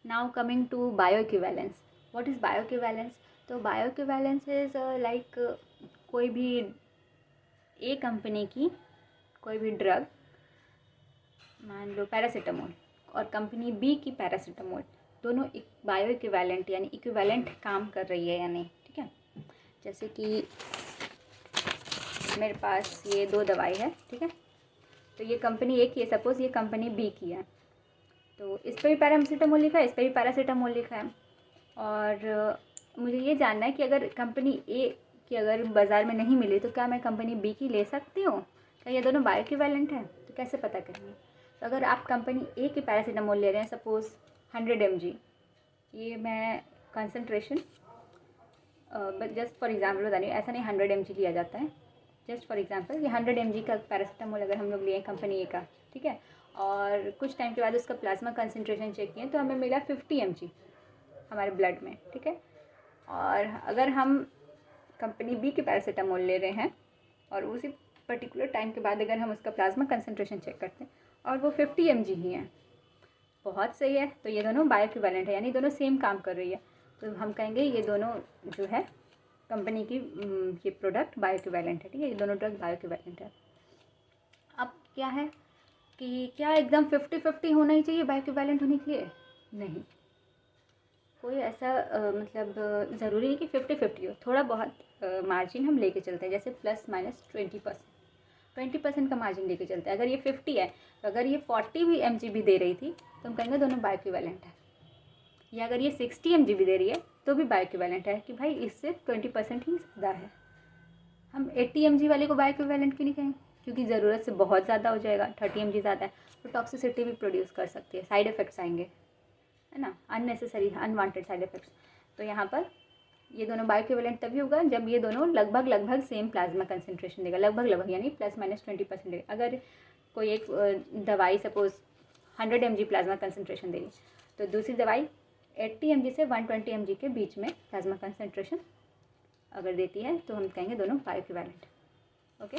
Now coming to bioequivalence. What is bioequivalence? तो bioequivalence is like कोई भी A company की कोई भी ड्रग, मान लो पैरासीटामोल, और कंपनी बी की पैरासीटामोल, दोनों बायो इक्विवेलेंट यानी इक्विवेलेंट काम कर रही है या नहीं, ठीक है। जैसे कि मेरे पास ये 2 दवाई है, ठीक है, तो ये कंपनी ए की है, सपोज़ ये कंपनी बी की है, तो इस पर भी पैरासीटामोल लिखा है, इस पर भी पैरासीटामोल लिखा है, और मुझे ये जानना है कि अगर कंपनी ए की अगर बाज़ार में नहीं मिली तो क्या मैं कंपनी बी की ले सकती हूँ? क्या ये दोनों बायो इक्विवेलेंट हैं? तो कैसे पता करेंगे? तो अगर आप कंपनी ए की पैरासीटामोल ले रहे हैं, सपोज़ 100 mg, ये मैं कंसनट्रेशन जस्ट फॉर एग्जांपल बता रही हूँ, ऐसा नहीं 100 mg लिया जाता है, जस्ट फॉर एग्जांपल ये 100 mg का पैरासीटामोल अगर हम लोग लिए कंपनी ए का, ठीक है, और कुछ टाइम के बाद उसका प्लाज्मा कंसनट्रेशन चेक किए तो हमें मिला 50 mg हमारे ब्लड में, ठीक है। और अगर हम कंपनी बी की पैरासीटामोल ले रहे हैं और उसी पर्टिकुलर टाइम के बाद अगर हम उसका प्लाज्मा कंसनट्रेशन चेक करते हैं और वो 50 mg ही है, बहुत सही है, तो ये दोनों बायो इक्विवेलेंट है, यानी दोनों सेम काम कर रही है, तो हम कहेंगे ये दोनों जो है कंपनी की ये प्रोडक्ट बायो इक्विवेलेंट है, ठीक है, ये दोनों ड्रग बायो इक्विवेलेंट है। अब क्या है कि क्या एकदम 50-50 होना ही चाहिए बायो इक्विवेलेंट होने के लिए? नहीं, कोई ऐसा मतलब ज़रूरी नहीं कि 50-50 हो, थोड़ा बहुत मार्जिन हम लेके चलते हैं, जैसे +-20% का मार्जिन लेके चलते हैं। अगर ये 50 है तो अगर ये 40 भी mg भी दे रही थी तो हम कहेंगे दोनों बायो इक्विवेलेंट है, या अगर ये 60 mg भी दे रही है तो भी बायो इक्विवेलेंट है कि भाई इससे 20% ही ज़्यादा है। हम 80 mg वाले को बायो इक्विवेलेंट क्यों नहीं कहें? क्योंकि ज़रूरत से बहुत ज़्यादा हो जाएगा, 30 mg ज़्यादा है तो टॉक्सिसिटी भी प्रोड्यूस कर सकती है, साइड इफ़ेक्ट्स आएंगे, है ना, अननेसेसरी अनवांटेड साइड इफ़ेक्ट्स। तो यहाँ पर ये दोनों बायो इक्विवेलेंट तभी होगा जब ये दोनों लगभग सेम प्लाज्मा कंसनट्रेशन देगा, लगभग यानी +-20% देगा। अगर कोई एक दवाई सपोज़ 100 mg प्लाज्मा कंसनट्रेशन देगी तो दूसरी दवाई 80 mg से 120 mg के बीच में प्लाज्मा कंसनट्रेशन अगर देती है तो हम कहेंगे दोनों बायो इक्विवेलेंट। ओके।